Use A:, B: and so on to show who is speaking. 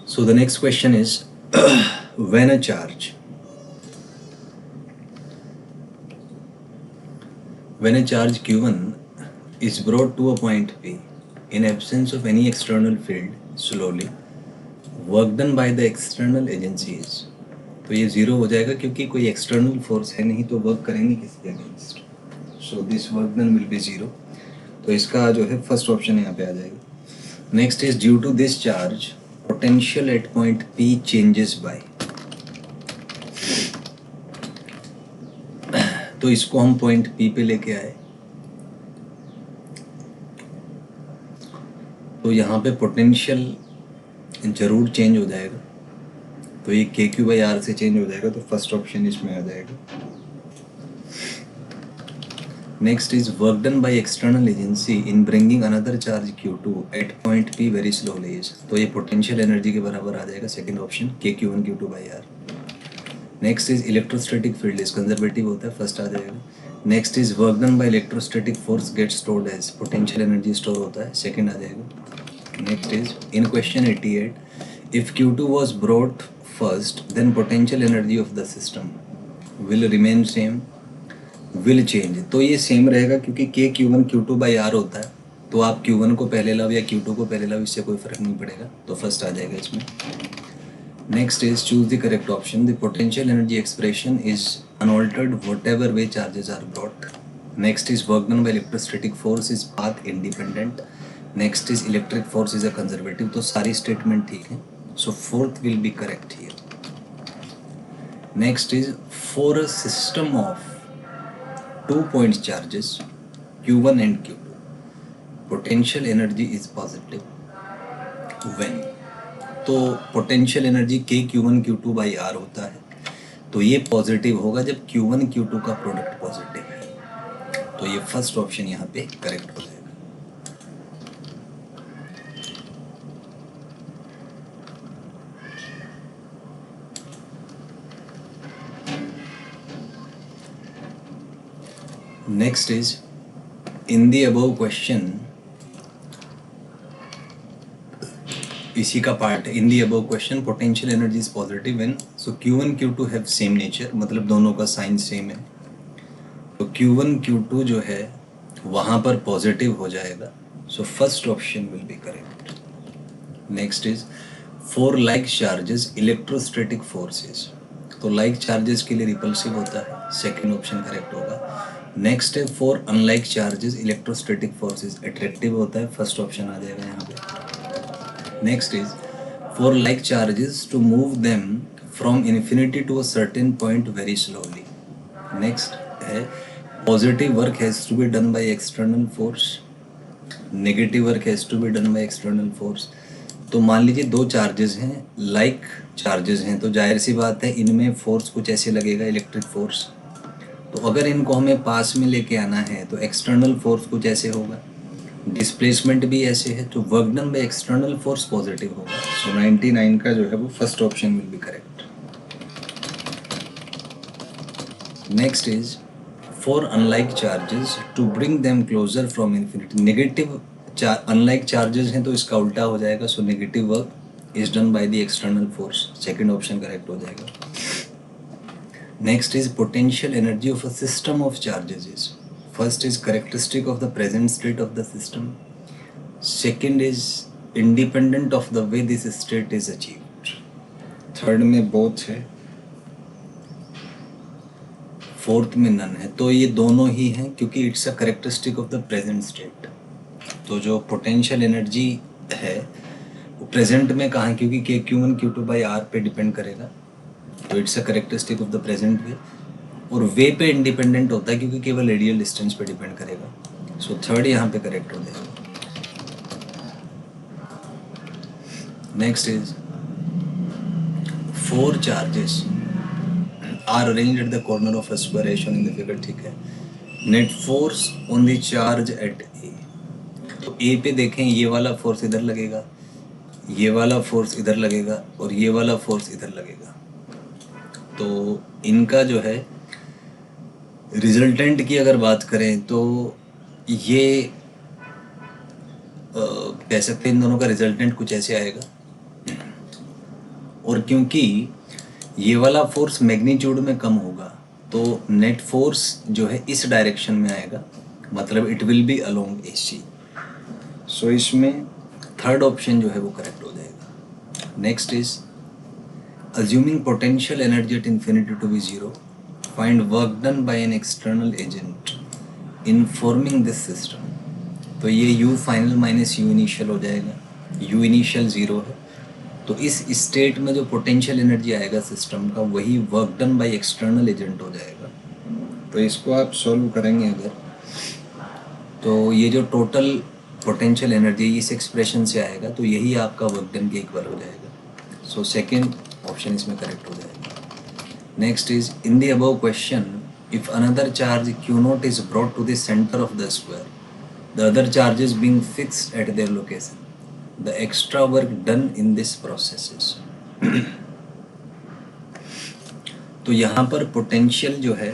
A: So the next question is when a charge q1 is brought to a point P in absence of any external field slowly, work done by the external agencies, तो ये zero हो जाएगा क्योंकि कोई external force है नहीं, तो work करेंगे किसके against. So this work done will be zero. तो इसका जो है फर्स्ट ऑप्शन यहाँ पे आ जाएगा. Next is due to this charge potential at point P changes by. तो इसको हम पॉइंट P पे लेके आए, तो यहाँ पे पोटेंशियल जरूर चेंज हो जाएगा. तो ये KQ/R से चेंज हो जाएगा, तो फर्स्ट ऑप्शन इसमें आ जाएगा. Next is work done by external agency in bringing another charge Q2 at point P very slowly. तो ये पोटेंशियल एनर्जी के बराबर आ जाएगा, second option KQ1 Q2/R. Next is electrostatic field is conservative होता है, फर्स्ट आ जाएगा. Next is work done by electrostatic force get stored as, potential energy store होता है, सेकंड आ जाएगा. Next is in question 88 if Q2 was brought first then potential energy of the system will remain same, will change. तो ये same रहेगा क्योंकि KQ1 Q2/R होता है, तो आप Q1 को पहले लाओ या Q2 को पहले लाओ, इससे कोई फर्क नहीं पड़ेगा, तो फर्स्ट आ जाएगा इसमें. Next is choose the correct option. The potential energy expression is unaltered whatever way charges are brought. Next is work done by electrostatic force is path independent. Next is electric force is a conservative. तो सारी statement ठीक है, so fourth will be correct here. Next is for a system of 2 point charges Q1 and Q2 potential energy is positive when. तो potential energy KQ1 Q2/R होता है, तो ये positive होगा जब Q1 Q2 का प्रोडक्ट पॉजिटिव है. तो ये फर्स्ट ऑप्शन यहाँ पे करेक्ट हो जाएगा. Next is in the above question, इसी का पार्ट है. In the above question potential energy is positive when. So Q1 Q2 have same nature, मतलब दोनों का साइन सेम है, तो Q1 Q2 जो है वहाँ पर पॉजिटिव हो जाएगा. So first option will be correct. Next is for like charges electrostatic forces. तो लाइक चार्जेस के लिए रिपल्सिव होता है, सेकेंड ऑप्शन करेक्ट होगा. नेक्स्ट है for unlike charges electrostatic forces attractive होता है, फर्स्ट ऑप्शन आ जाएगा यहाँ पे. Next is for like charges to move them from infinity to a certain point very slowly. Next है positive work has to be done by external force, negative work has to be done by external force. तो मान लीजिए दो charges हैं, like charges हैं, तो जाहिर सी बात है इनमें फोर्स कुछ ऐसे लगेगा, इलेक्ट्रिक फोर्स. तो अगर इनको हमें पास में लेके आना है तो एक्सटर्नल फोर्स कुछ ऐसे होगा, डिस्प्लेसमेंट भी ऐसे है, तो work done by external force positive होगा. सो 99 का जो है वो first option will be correct. Next is for unlike charges to bring them closer from infinity. Negative unlike charges हैं तो इसका उल्टा हो जाएगा. So negative work is done by the external force, second option correct हो जाएगा. Next is potential energy of a system of charges is, first is characteristic of the present state of the system, second is independent of the way this state is achieved, third में both है, fourth में none है. तो ये दोनों ही हैं क्योंकि it's a characteristic of the present state. तो जो potential energy है वो present में कहाँ है, क्योंकि KQ1 Q2/R पे डिपेंड करेगा, तो it's a characteristic of the present वे. और वे पे इंडिपेंडेंट होता है क्योंकि केवल रेडियल डिस्टेंस पे डिपेंड करेगा. सो थर्ड यहाँ पे करेक्ट हो जाएगा. Next is four charges are arranged at the corner of a square as shown in the figure. ठीक है. Net force on the charge at A. तो ए पे देखें, ये वाला फोर्स इधर लगेगा, ये वाला फोर्स इधर लगेगा और ये वाला फोर्स इधर लगेगा. तो इनका जो है रिजल्टेंट की अगर बात करें तो ये कह सकते हैं इन दोनों का रिजल्टेंट कुछ ऐसे आएगा. और क्योंकि ये वाला फोर्स मैग्नीट्यूड में कम होगा तो नेट फोर्स जो है इस डायरेक्शन में आएगा, मतलब it will be along AC। सो इसमें थर्ड ऑप्शन जो है वो करेक्ट हो जाएगा। Next is assuming potential energy at infinity to be zero, find work done by an external agent in forming this system। तो ये U final minus U initial हो जाएगा, U इनिशियल ज़ीरो है, तो इस स्टेट में जो पोटेंशियल एनर्जी आएगा सिस्टम का वही work done by external agent हो जाएगा। तो इसको आप सॉल्व करेंगे अगर, तो ये जो टोटल पोटेंशियल एनर्जी इस एक्सप्रेशन से आएगा तो यही आपका वर्क डन के इक्वल हो जाएगा। सो सेकेंड ऑप्शन इसमें करेक्ट हो जाएगा। Next is in the above question if another charge Q0 is brought to the center of the square, the other charges being fixed at their location, the extra work done in this process is। तो यहाँ पर potential जो है